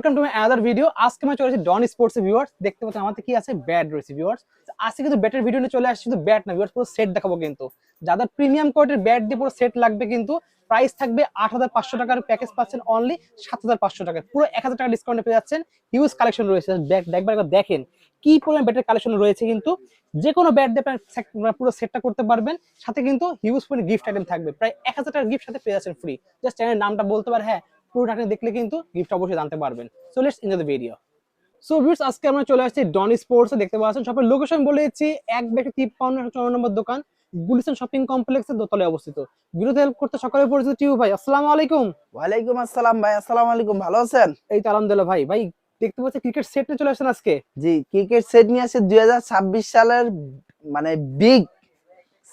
Welcome to my other video. আজকে আমি চলে এসেছি ডন স্পোর্টস ভিউয়ার্স। দেখতে পাচ্ছেন আমাদের কি আছে, ব্যাট রয়েছে ভিউয়ার্স। আজকে কিন্তু ব্যাটের ভিডিও নিয়ে চলে আসছে, শুধু ব্যাট না ভিউয়ার্স, পুরো সেট দেখাবো। কিন্তু যাদের প্রিমিয়াম কোয়ালিটির ব্যাট দিয়ে পুরো সেট লাগবে, কিন্তু প্রাইস থাকবে 8,500 টাকার প্যাকেজ পাচ্ছেন অনলি 7,500 টাকায়। পুরো 1,000 টাকা ডিসকাউন্টে পেয়ে যাচ্ছেন। হিউজ কালেকশন রয়েছে, ব্যাট একবার দেখেন কি পরিমাণ ব্যাটের কালেকশন রয়েছে। কিন্তু যে কোনো ব্যাট দিয়ে পুরো সেটটা করতে পারবেন, সাথে কিন্তু হিউজ পরিমাণ গিফট আইটেম থাকবে। প্রায় 1,000 টাকার গিফট সাথে পেয়ে যাচ্ছেন ফ্রি। জাস্ট চ্যানেলের নামটা বলতে পারে, হ্যাঁ পুরো টাকা দেখলে কিন্তু গিফট অবশ্যই জানতে পারবেন। So let's enjoy the video. So viewers, আজকে আমরা চলে আসছি ডন স্পোর্টসে। দেখতে পাচ্ছেন শপের লোকেশন বলে দিচ্ছি, 1/53 নম্বর দোকান, গুলিস্তান শপিং কমপ্লেক্সের দোতলায় অবস্থিত। ভিডিওতে হেল্প করতে সকালে পরিচিত টিউ ভাই, আসসালামু আলাইকুম। ওয়ালাইকুম আসসালাম ভাই। আসসালামু আলাইকুম, ভালো আছেন? এই তো আলহামদুলিল্লাহ ভাই। ভাই দেখতে পাচ্ছি ক্রিকেট সেট নিয়ে চলে আসছেন আজকে। জি, ক্রিকেট সেট নিয়ে আসে 2026 সালের, মানে বিগ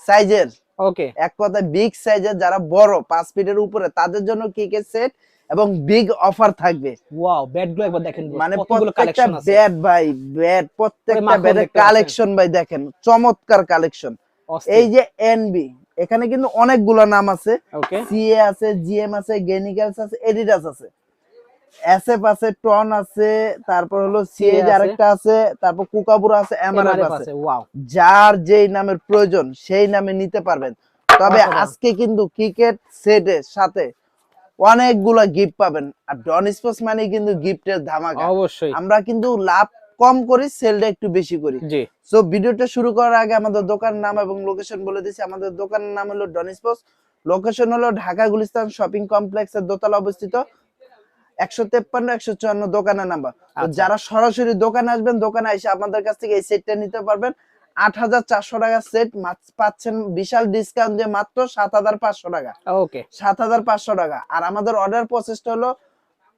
সাইজের। ওকে, এক কথায় বিগ সাইজের, যারা বড় 5 ফিটের উপরে তাদের জন্য ক্রিকেট সেট এবং বিগ অফার থাকবে। ওয়াও, ব্যাটগুলো একবার দেখেন, মানে কতগুলো প্রত্যেকটা কালেকশন আছে। ব্যাট ভাই, ব্যাট প্রত্যেকটা ব্যাটের কালেকশন ভাই দেখেন, চমৎকার কালেকশন। এই যে এনবি, এখানে কিন্তু অনেকগুলো নাম আছে। ওকে, সিএ আছে, জিএম আছে, গেনিক্যালস আছে, এডিডাস আছে, এসএফ আছে, টন আছে, তারপর হলো সিএজ আরেকটা আছে, তারপর কুকাবুরা আছে, এমআরএফ আছে। ওয়াও, যার যেই নামের প্রয়োজন সেই নামে নিতে পারবেন। তবে আজকে কিন্তু ক্রিকেট সেটের সাথে অনেকগুলা গিফট পাবেন। আর ডন স্পোর্টস মানে কিন্তু গিফটের ধামাকা। অবশ্যই আমরা কিন্তু লাভ কম করি, সেলটা একটু বেশি করি। জি। সো ভিডিওটা শুরু করার আগে আমাদের দোকানের নাম এবং লোকেশন বলে দিচ্ছি। আমাদের দোকানের নাম হলো ডন স্পোর্টস, লোকেশন হলো ঢাকা গুলিস্তান শপিং কমপ্লেক্সের দোতলা অবস্থিত। 153-154 দোকানের নাম্বার। তো যারা সরাসরি দোকানে আসবেন, দোকানে এসে আমাদের কাছ থেকে এই সেটটা নিতে পারবেন। 8,400 টাকা সেট পাচ্ছেন বিশাল ডিসকাউন্ট দিয়ে মাত্র 7,500 টাকা। ওকে, 7,500 টাকা। আর আমাদের অর্ডার প্রসেসটা হলো,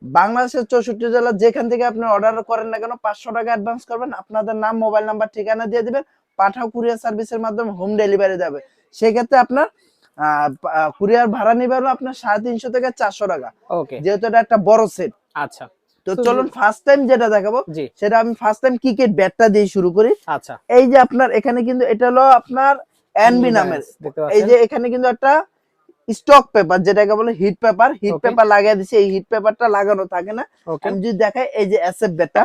বাংলাদেশের 64 জেলা যেখান থেকে আপনি অর্ডার করেন না কেন, 500 টাকা অ্যাডভান্স করবেন, আপনাদের নাম, মোবাইল নাম্বার, ঠিকানা দিয়ে দিবেন, পাঠাও কুরিয়ার সার্ভিসের মাধ্যমে হোম ডেলিভারি যাবে। সেক্ষেত্রে আপনার কুরিয়ার ভাড়া নিবে হলো আপনার 350 থেকে 400 টাকা। ওকে, যেহেতু এটা একটা বড় সেট। আচ্ছা। তো চলুন ফার্স্ট টাইম যেটা দেখাবো, সেটা আমি ফার্স্ট টাইম ক্রিকেট ব্যাটটা দিয়ে শুরু করি। আচ্ছা, এই যে আপনার এখানে কিন্তু এটা হলো আপনার এনবি নামের। এই যে এখানে কিন্তু একটা স্টক পেপার, যেটাকে বলে হিট পেপার, হিট পেপার লাগিয়ে দিছি। এই হিট পেপারটা লাগানো থাকে না। আমি যদি দেখাই, এই যে এসএফ ব্যাটটা,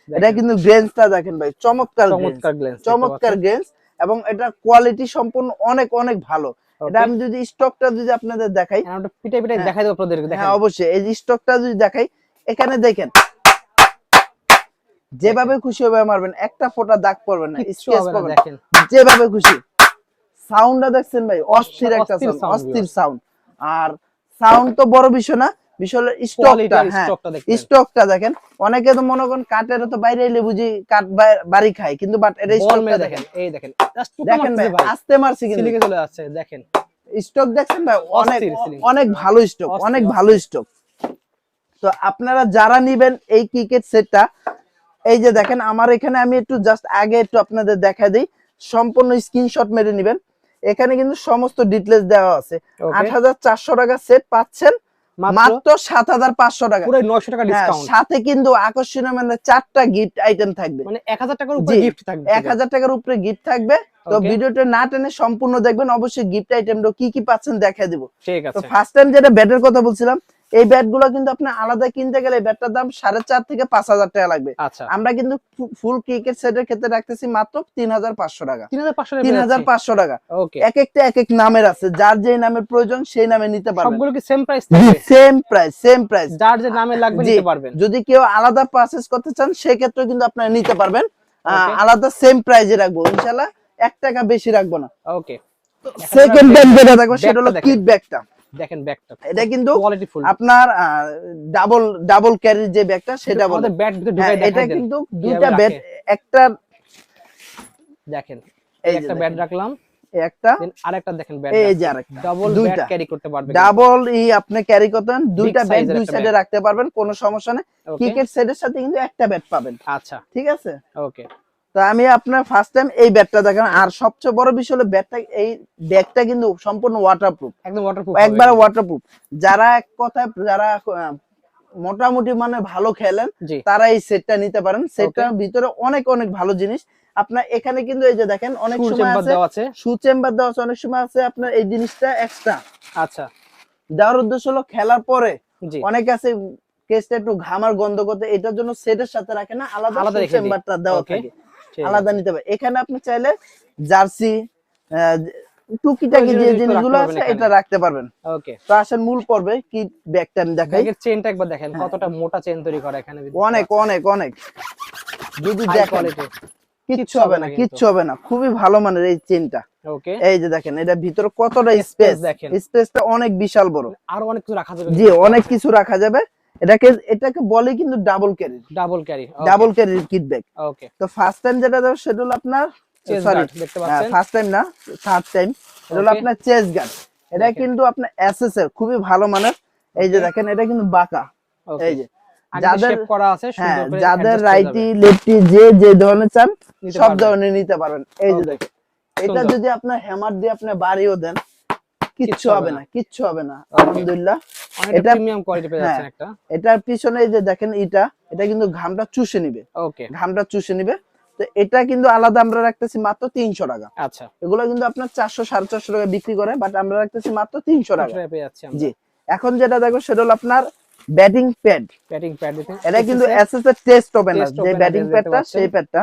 এটা কিন্তু গ্রেন্সটা দেখেন ভাই, চমৎকার গ্রেন্স, চমৎকার গ্রেন্স, এবং এটা কোয়ালিটি সম্পূর্ণ অনেক অনেক ভালো। এটা আমি যদি স্টকটা যদি আপনাদের দেখাই, পিটাই পিটাই দেখাই দেব আপনাদেরকে। হ্যাঁ অবশ্যই, এই যে স্টকটা যদি দেখাই, এখানে দেখেন যেভাবে খুশি হবে মারবেন, একটা ফোঁটা দাগ পড়বে না, স্কেচ পাবেন যেভাবে খুশি। সাউন্ডটা দেখছেন ভাই, অস্থির একটা সাউন্ড, অস্থির সাউন্ড। আর সাউন্ড তো বড় বিষয় না, বিষয় হলো স্টকটা। হ্যাঁ, স্টকটা দেখেন। অনেকে তো মনে করেন কাঠের তো বাইরে এলে বুঝি কাঠ বাড়ি খায়, কিন্তু বাট এর স্টকটা দেখেন, এই দেখেন, দেখেন ভাই আস্তে মারছি কিন্তু সিলিকে চলে আসছে। দেখেন স্টক দেখছেন ভাই, অনেক অনেক ভালো স্টক, অনেক ভালো স্টক। তো আপনারা যারা নিবেন এই ক্রিকেট সেটটা, এই যে দেখেন আমার এখানে, আমি একটু জাস্ট আগে একটু আপনাদের দেখাই দিই, সম্পূর্ণ স্ক্রিনশট মেরে নেবেন। এখানে কিন্তু সমস্ত ডিটেইলস দেওয়া আছে। 8,400 টাকা সেট পাচ্ছেন মাত্র 7,500 টাকা, পুরো 900 টাকা ডিসকাউন্ট। সাথে কিন্তু আকর্ষণীয় মানে 4টা গিফট আইটেম থাকবে। মানে 1,000 টাকার উপরে গিফট থাকবে, 1,000 টাকার উপরে গিফট থাকবে। তো ভিডিওটা না টেনে সম্পূর্ণ দেখবেন, অবশ্যই গিফট আইটেমগুলো কি কি পাচ্ছেন দেখাই দেব। ঠিক আছে। তো ফার্স্ট টাইম যেটা ব্যাটের কথা বলছিলাম, এই ব্যাটগুলো কিন্তু আপনি আলাদা কিনতে গেলে ব্যাটটার দাম 4,500 থেকে 5,000 টাকা লাগবে। আমরা কিন্তু ফুল ক্রিকেট সেটের ক্ষেত্রে রাখতেছি মাত্র 3,500 টাকা। 3,500 টাকা। এক একটা এক এক নামের আছে, যার যেই নামের প্রয়োজন সেই নামে নিতে পারবেন। সবগুলো কি সেম প্রাইস থাকবে? সেম প্রাইস, সেম প্রাইস, যার যে নামে লাগবে নিতে পারবেন। যদি কেউ আলাদা পারচেজ করতে চান, সেই ক্ষেত্রে কিন্তু আপনারা নিতে পারবেন। আলাদা সেম প্রাইসে রাখবো ইনশাআল্লাহ, 1 টাকা বেশি রাখবো না। ওকে। সেকেন্ড ব্যাট যেটা দেখো, সেটা হলো কিক ব্যাগটা। দেখেন ব্যাগটা, এটা কিন্তু আপনার ডাবল ক্যারির যে ব্যাগটা, সেটা বলে। ব্যাট ভিতরে ঢুকাই দেখাই দেন। এটা কিন্তু দুইটা ব্যাট, একটা দেখেন, এই একটা ব্যাট রাখলাম, একটা আরেকটা দেখেন ব্যাট, এই যে আরেকটা, ডাবল ব্যাট ক্যারি করতে পারবেন। ডাবল আপনি ক্যারি করতেন, দুইটা ব্যাট দুই সাইডে রাখতে পারবেন, কোনো সমস্যা নেই। ক্রিকেট সেটের সাথে কিন্তু একটা ব্যাট পাবেন। আচ্ছা, ঠিক আছে, ওকে। তো আমি আপনার ফার্স্ট টাইম এই ব্যাটটা দেখেন। আর সবচেয়ে বড় বিষয় হলো ব্যাটটা, এই ব্যাগটা কিন্তু সম্পূর্ণ ওয়াটারপ্রুফ, একদম ওয়াটারপ্রুফ, একবারে ওয়াটারপ্রুফ। যারা এক কথায় যারা মোটামুটি মানে ভালো খেলেন, তারা এই সেটটা নিতে পারেন। সেটটার ভিতরে অনেক অনেক ভালো জিনিস আপনার এখানে কিন্তু, এই যে দেখেন, অনেক সময় আছে শু চেম্বার দেওয়া আছে, অনেক সময় আছে আপনার এই জিনিসটা এক্সট্রা। আচ্ছা, দেওয়ার উদ্দেশ্য হলো খেলার পরে অনেকে আছে কেসটা একটু ঘামার গন্ধ করতে, এটার জন্য সেটের সাথে রাখে না, আলাদা আলাদা রেখে দিই। চেম্বারটা দেওয়া Okay, থাকে, ঠিক আলাদা আছে। নিতে হবে। এখানে আপনি চাইলে জার্সি টুকিটাকি যে প্রয়োজনীয় জিনিসগুলো জিনিসগুলো রাখতে আছে পারবেন এটা এখানে। রাখতে পারবেন। ওকে, তো আসেন মূল পর্বে, কি ব্যাগটা আমি দেখাই। ব্যাগের চেনটা একবার দেখেন হ্যাঁ। কতটা মোটা চেন তৈরি করা এখানে। অনেক অনেক অনেক, যদি হাই দেখেন কোয়ালিটি। কিচ্ছু হবে না, কিচ্ছু হবে না, খুবই ভালো মানের এই চেনটা। ওকে, এই যে দেখেন এটা ভিতরে কতটা Space স্পেস, দেখেন। স্পেসটা অনেক বিশাল বড়। আরো অনেক কিছু রাখা যাবে। জি অনেক কিছু রাখা যাবে। এটাকে বলে কিন্তু ডাবল ক্যারি, ডাবল ক্যারি। ডাবল ক্যারির কিট ব্যাগ। ওকে, তো ফার্স্ট টাইম যেটা দেবো সেটা হলো আপনার, চেস্ট সরি গার্ড দেখতে পাচ্ছেন। ফার্স্ট টাইম না, থার্ড টাইম, এটা হলো Okay. আপনার চেস্ট গার্ড। এটা দেখেন। কিন্তু আপনার এসএস এর খুবই ভালো মানের। এই যে Okay. দেখেন এটা কিন্তু বাঁকা, ওকে, এই যে যাদের যাদের শেপ করা আছে হ্যাঁ সুন্দর করে যাদের adjust করা রাইটি যাবে। লেফটি যে ধরনের চান নিতে সব পারবেন। ধরনের নিতে পারবেন। এই যে Okay. দেখেন এটা সুন্দর। যদি আপনার হ্যামার দিয়ে আপনি বাড়িও দেন কিচ্ছু হবে না, কিচ্ছু হবে না, আলহামদুলিল্লাহ। অনেকটা এটা প্রিমিয়াম কোয়ালিটি পেয়ে যাচ্ছেন হ্যাঁ, একটা। এটার পিছনে এই যে দেখেন এটা কিন্তু ঘামটা চুষে নিবে, ওকে, ঘামটা চুষে নিবে। তো এটা কিন্তু আলাদা আমরা রাখতেছি মাত্র 300 টাকা। আচ্ছা, এগুলো কিন্তু আপনার 400 450 টাকা বিক্রি করে, বাট আমরা রাখতেছি মাত্র 300 টাকা। পেয়ে যাচ্ছি আমরা। জি, এখন যেটা দেখো সেটা হলো আপনার ব্যাটিং প্যাড। ব্যাটিং প্যাড দিতে এটা কিন্তু এসএস এর টেস্ট ওপেনার, Test যে opener ব্যাটিং দেখতে প্যাডটা পাচ্ছেন। সেই প্যাডটা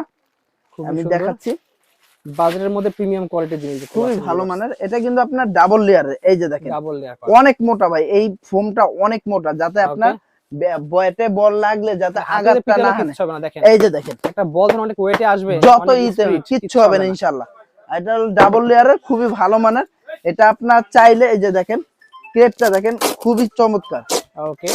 খুবই আমি সুন্দর। দেখাচ্ছি, বাজারের মধ্যে প্রিমিয়াম কোয়ালিটির জিনিস দেখতে খুবই পাচ্ছেন। ভালো মানের। এটা কিন্তু আপনার ডাবল লেয়ারের, এই যে দেখেন ডাবল লেয়ার করা। অনেক মোটা ভাই, এই ফোমটা অনেক মোটা, যাতে আপনার বয়েতে বল লাগলে যাতে হাতে আঘাতটা না হানে। কিচ্ছু হবে না দেখেন। এই যে দেখেন একটা বল যখন অনেক ওয়েটে আসবে, যত অনেক ইতে speed, কিচ্ছু হবে না ইনশাআল্লাহ। এটা হলো ডাবল লেয়ারের, খুবই ভালো মানের। এটা আপনার চাইলে এই যে দেখেন ক্রেটটা দেখেন খুবই চমৎকার। ওকে,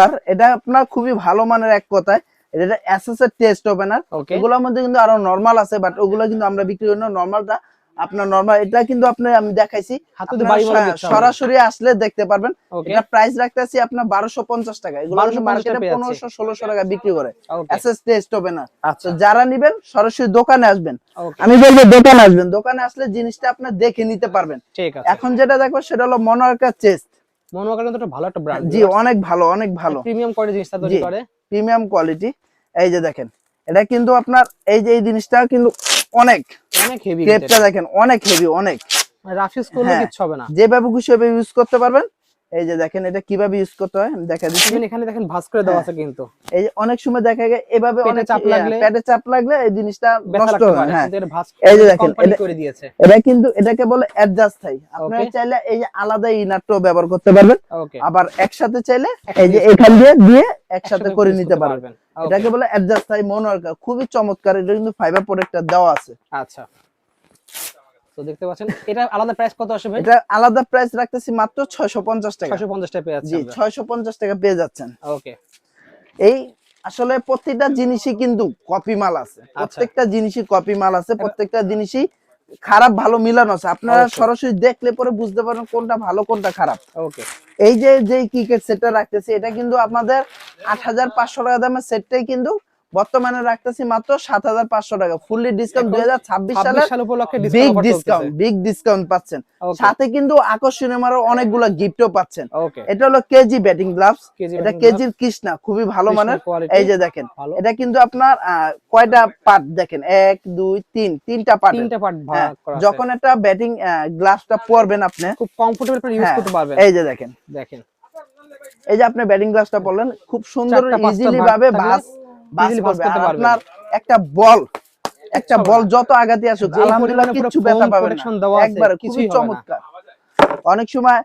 আর এটা আপনার খুবই ভালো মানের, এক কথায় এটা এসএস এর টেস্ট ওপেনার। Okay. এগুলোর মধ্যে কিন্তু আরো নরমাল আছে, বাট ওগুলো কিন্তু আমরা বিক্রি করি না। নরমালটা আপনার নরমাল, এটা কিন্তু আপনার আমি দেখাইছি, হাতে আপনারা বাড়ি বলে দেখতে হবে। সরাসরি আসলে দেখতে পারবেন। Okay. এটা প্রাইস রাখতেছি আপনার 1250 টাকা। এগুলো কিন্তু 1250 মার্কেটে পেয়ে যাচ্ছে। 1500 1600 টাকা বিক্রি করে Okay. SS test opener. আচ্ছা, তো যারা নেবেন সরাসরি দোকানে আসবেন। Okay. আমি বলবো দোকানে আসবেন, দোকানে আসলে জিনিসটা আপনি দেখে নিতে পারবেন। ঠিক আছে। এখন যেটা দেখো সেটা হলো মনোয়ার্কার চেস্ট। মনোকার কিন্তু একটা ভালো একটা ব্র্যান্ড। জি অনেক ভালো, অনেক ভালো, প্রিমিয়াম কোয়ালিটি জিনিসটা তৈরি জি করে। Premium quality. এই যে দেখেন এটা কিন্তু আপনার এই যে এই জিনিসটা কিন্তু অনেক অনেক হেভি। ক্রেপটা দেখেন অনেক হেভি, অনেক রাফ ইউজ করলে হ্যাঁ, কিচ্ছু হবে না। যেভাবে খুশি ভাবে ইউজ করতে পারবেন। এই যে দেখেন এটা কিভাবে ইউজ করতে হয় আমি দেখা দিচ্ছি। Even এখানে দেখেন ভাঁজ করে দেওয়া আছে কিন্তু। এই যে অনেক সময় দেখা যায় এভাবে পেটে অনেক চাপ লাগলে, পেটে চাপ লাগলে এই জিনিসটা ব্যথা নষ্ট লাগতে হয়। পারে, হ্যাঁ কিন্তু এটা ভাঁজ এই যে দেখেন কোম্পানি এটা করে দিয়েছে। এটা কিন্তু এটাকে বলে অ্যাডজাস্ট থাই। আপনারা Okay. চাইলে এই যে আলাদা ইনারটাও ব্যবহার করতে পারবেন, ওকে, আবার একসাথে চাইলে একসাথে এই যে use এখান দিয়ে দিয়ে একসাথে একসাথে করে use নিতে করতে পারবেন। পারবেন। এটাকে বলে অ্যাডজাস্ট থাই মনোয়ার্কার, খুবই চমৎকার। এটা কিন্তু ফাইবার প্রোটেক্টর দেওয়া আছে। আচ্ছা, তো দেখতে পাচ্ছেন এটা আলাদা প্রাইস কত আসবে ভাই? এটা আলাদা প্রাইস রাখতেছি মাত্র 650 টাকা। 650 টাকা পেয়ে যাচ্ছে জি আমরা। 650 টাকা পেয়ে যাচ্ছেন। ওকে, এই আসলে প্রত্যেকটা জিনিসই কিন্তু কপি মাল আছে, প্রত্যেকটা জিনিসই কপি মাল আছে, প্রত্যেকটা জিনিসই খারাপ ভালো মিলানো আছে। আপনারা অবশ্যই। সরাসরি দেখলে পরে বুঝতে পারবেন কোনটা ভালো কোনটা খারাপ। ওকে, এই যে যে ক্রিকেট সেটটা রাখতেছি এটা কিন্তু আমাদের 8500 টাকা দামের সেটটাই কিন্তু বর্তমানে রাখতেছি মাত্র 7500 টাকা। ফুললি ডিসকাউন্ট 2026 সালের সাল উপলক্ষে big discount discount, big discount পাচ্ছেন। Okay. সাথে কিন্তু আকর্ষণীয় আরো অনেকগুলো গিফটও পাচ্ছেন। ওকে, এটা হলো কেজি ব্যাটিং গ্লাভস, কেজি এটা batting কেজির কৃষ্ণা, খুবই ভালো কৃষ্ণার মানের। quality এই যে দেখেন ভালো। এটা কিন্তু আপনার কয়টা পার্ট দেখেন, 1 2 3 তিনটা পার্ট। তিনটা পার্ট ভাগ করা আছে। যখন একটা ব্যাটিং গ্লাভসটা পরবেন আপনি খুব কমফোর্টেবল করে ইউজ হ্যাঁ, করতে পারবেন। এই যে দেখেন দেখেন এই যে আপনি ব্যাটিং গ্লাভসটা পরলেন খুব সুন্দর, চারটা পাঁচটা ইজিলি ভাগ ভাবে থাকলে বাস easily ভাঁজ করবে। করতে আর পারবেন। আপনার একটা বল হবে না। যত আগাতে আসুক যেই আলহামদুলিল্লাহ পরিমাণে পুরো কিচ্ছু ব্যথা foam পাবেন protection না, দেওয়া আছে, একবারে খুবই কিছুই হবে না। চমৎকার। অনেক সময়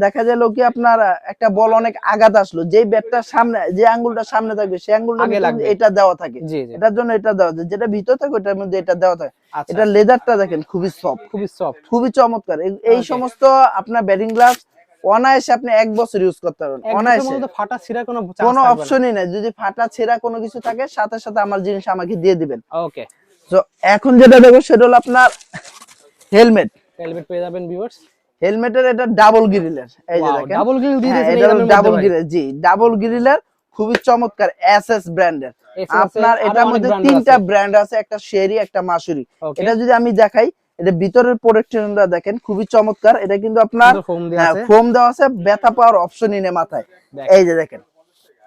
দেখা যায় লোকে আপনার একটা বল অনেক আঘাত আসলো, যেই ব্যাটটার সামনে যে আঙ্গুলটা সামনে থাকবে সেই আঙ্গুলটা আগে লাগবে। এটা দেওয়া থাকে, জি, জি। এটার জন্য এটা দেওয়া থাকে, যেটা ভিতর থাকে ওটার মধ্যে এটা দেওয়া থাকে। আচ্ছা, এটা লেদারটা দেখেন খুবই সফট, খুবই সফট। খুবই চমৎকার। এই Okay. সমস্ত আপনার ব্যাটিং গ্লাভস অনায়াসে আপনি 1 বছর ইউজ করতে পারবেন, এক বছরের অনায়াসে, মধ্যে তো ফাটা ছিঁড়ার কোনো কোনো চান্স থাকবে না। অপশনই নাই। যদি ফাটা ছেঁড়া কোনো কিছু থাকে সাথে সাথে আমার জিনিস আমাকে দিয়ে দিবেন। ওকে, তো এখন যেটা দেখো সেটা হলো আপনার হেলমেট। হেলমেট পেয়ে যাবেন ভিউয়ার্স। হেলমেটের এটা ডাবল গ্রিলের, এই যে দেখেন ডাবল গ্রিল দিয়ে হ্যাঁ, দিয়েছেন এই এটা দামের ডাবল মধ্যে ভাই। গ্রিল, জি ডাবল গ্রিলের, খুবই চমৎকার এসএস ব্র্যান্ডের। SS আছে, আপনার আরো এটার অনেক মধ্যে brand তিনটা আছে। ব্র্যান্ড আছে, একটা শেরি একটা মাসুরি। Okay. এটা যদি আমি দেখাই, এটা ভিতরের প্রোটেকশনটা দেখেন খুবই চমৎকার। এটা কিন্তু আপনার সুন্দর foam দেওয়া আছে। ফোম দেওয়া আছে, ব্যথা পাওয়ার অপশনই নেই মাথায়। দেখেন। এই যে দেখেন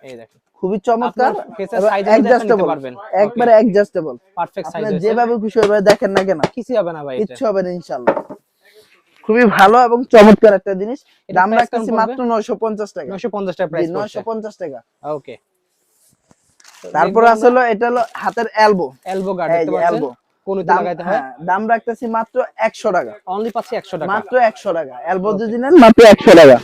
এই দেখেন খুবই চমৎকার, আপনার face এর size অনুযায়ী আপনি নিতে অ্যাডজাস্টেবল, পারবেন। একবারে অ্যাডজাস্টেবল। পারফেক্ট সাইজ আপনি হয়েছে। যেভাবে খুশি ওইভাবে দেখেন না কেন কিছু হবে না ভাই এটা। কিচ্ছু হবে না ইনশাআল্লাহ। খুবই ভালো এবং চমৎকার একটা জিনিস। এটার দাম price রাখতেছি কেমন মাত্র 950 টাকা। 950 টাকা প্রাইস পড়ছে। 950 টাকা। ওকে। তারপর আসলে এটা হলো হাতের এলবো। এলবো গার্ড এই দেখতে যে পাচ্ছেন, এলবো। কোনতে লাগাইতে হয়। দাম রাখতেছি মাত্র 100 টাকা। অনলি পাচ্ছি 100 টাকা। মাত্র 100 টাকা। এলবো যদি নেন মাত্র 100 টাকা।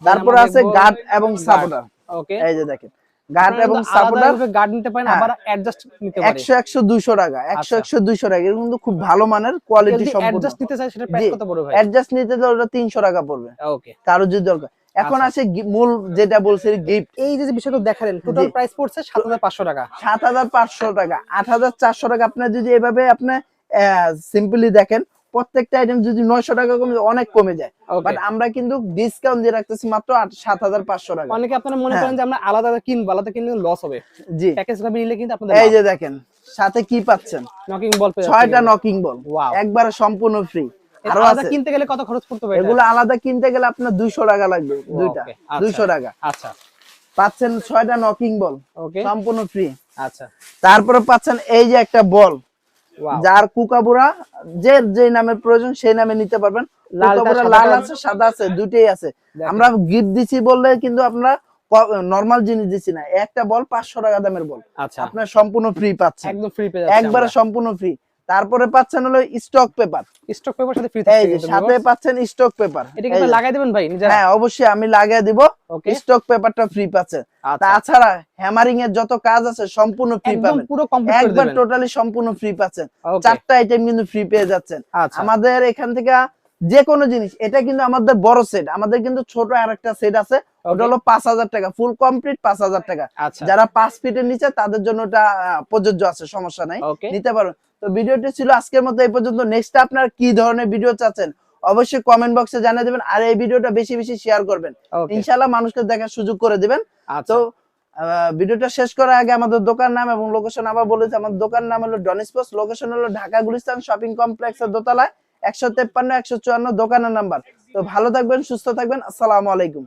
তারপর আছে গার্ড এবং সাপোর্টার। ওকে। এই যে দেখেন গার্ড এবং সাপোর্টার গার্ড নিতে পারেন, আবার অ্যাডজাস্ট নিতে পারেন। 100 100 200 টাকা। 100 100 200 টাকা। এটা কিন্তু খুব ভালো মানের কোয়ালিটি সম্পূর্ণ। অ্যাডজাস্ট নিতে চাই সেটা প্রাইস কত পড়বে ভাই? অ্যাডজাস্ট নিতে তো ওটা 300 টাকা পড়বে। ওকে। কারো যদি দরকার। এখন আছে মূল যেটা বলছি গিফট। এই যে বিষয়টা দেখালেন, টোটাল প্রাইস পড়ছে 7500 টাকা। 7500 টাকা, 8400 টাকা। আপনি যদি এভাবে আপনি সিম্পলি দেখেন, প্রত্যেকটা আইটেম যদি 900 টাকা কমে অনেক কমে যায়, বাট আমরা কিন্তু ডিসকাউন্ট দিয়ে রাখতেছি মাত্র 7500 টাকা। অনেকে আপনারা মনে করেন যে আমরা আলাদা কিনবো, আলাদা কিনলে লস হবে। জি, প্যাকেজ ভাবে নিলে কিন্তু আপনাদের এই যে দেখেন সাথে কি পাচ্ছেন, নকিং বল পেয়ে 6টা নকিং বল একবারে সম্পূর্ণ ফ্রি। আরো আলাদা কিনতে গেলে কত খরচ পড়তে পারে? এগুলো আলাদা কিনতে গেলে আপনার 200 টাকা লাগবে, দুইটা 200 টাকা। আচ্ছা, পাচ্ছেন 6টা নকিং বল ওকে, সম্পূর্ণ ফ্রি। আচ্ছা, তারপরে পাচ্ছেন এই যে একটা বল, যার কুকাবুরা যে নামের প্রয়োজন সেই নামে নিতে পারবেন। কুকাবুরা লাল আছে, সাদা আছে, দুটেই আছে। আমরা গিফট দিছি বললে কিন্তু আমরা নরমাল জিনিস দিছি না। একটা বল 500 টাকা দামের বল, আচ্ছা, আপনার সম্পূর্ণ ফ্রি পাচ্ছেন, একদম ফ্রি পেয়ে যাচ্ছেন, একবারে সম্পূর্ণ ফ্রি। তারপরে পাচ্ছেন হলো স্টক পেপার। স্টক পেপার সাথে ফ্রি এই যে সাথে পাচ্ছেন স্টক পেপার। এটা কি লাগাই দিবেন ভাই নিজেরা? হ্যাঁ অবশ্যই আমি লাগিয়ে দিব। স্টক পেপারটা ফ্রি পাচ্ছেন। তাছাড়া হ্যামারিং এর যত কাজ আছে সম্পূর্ণ ফ্রি পাবেন, পুরো কমপ্লিট করে একবার দিবেন, টোটালি সম্পূর্ণ ফ্রি পাচ্ছেন। 4টা আইটেম কিন্তু ফ্রি পেয়ে যাচ্ছেন আমাদের এখান থেকে। যে কোনো জিনিস, এটা কিন্তু আমাদের বড় সেট, আমাদের কিন্তু ছোট আরেকটা সেট আছে, ওটা হলো 5000 টাকা, ফুল কমপ্লিট 5000 টাকা। যারা 5 ফিটের নিচে তাদের জন্য ওটা প্রযোজ্য আছে, সমস্যা নাই, নিতে পারবেন। তো ভিডিওটি ছিল আজকের মতো এই পর্যন্ত। নেক্সট আপনারা কি ধরনের ভিডিও চাচ্ছেন অবশ্যই কমেন্ট বক্সে জানিয়ে দিবেন, আর এই ভিডিওটা বেশি বেশি শেয়ার করবেন, ইনশাআল্লাহ মানুষকে দেখার সুযোগ করে দিবেন। তো ভিডিওটা শেষ করার আগে আমাদের দোকান নাম এবং লোকেশন আবার বলেছি। আমাদের দোকান নাম হলো ডন স্পোর্টস, লোকেশন হলো ঢাকা গুলিস্তান শপিং কমপ্লেক্সের দোতলায় 153 154 দোকানের নাম্বার। তো ভালো থাকবেন, সুস্থ থাকবেন, আসসালামু আলাইকুম।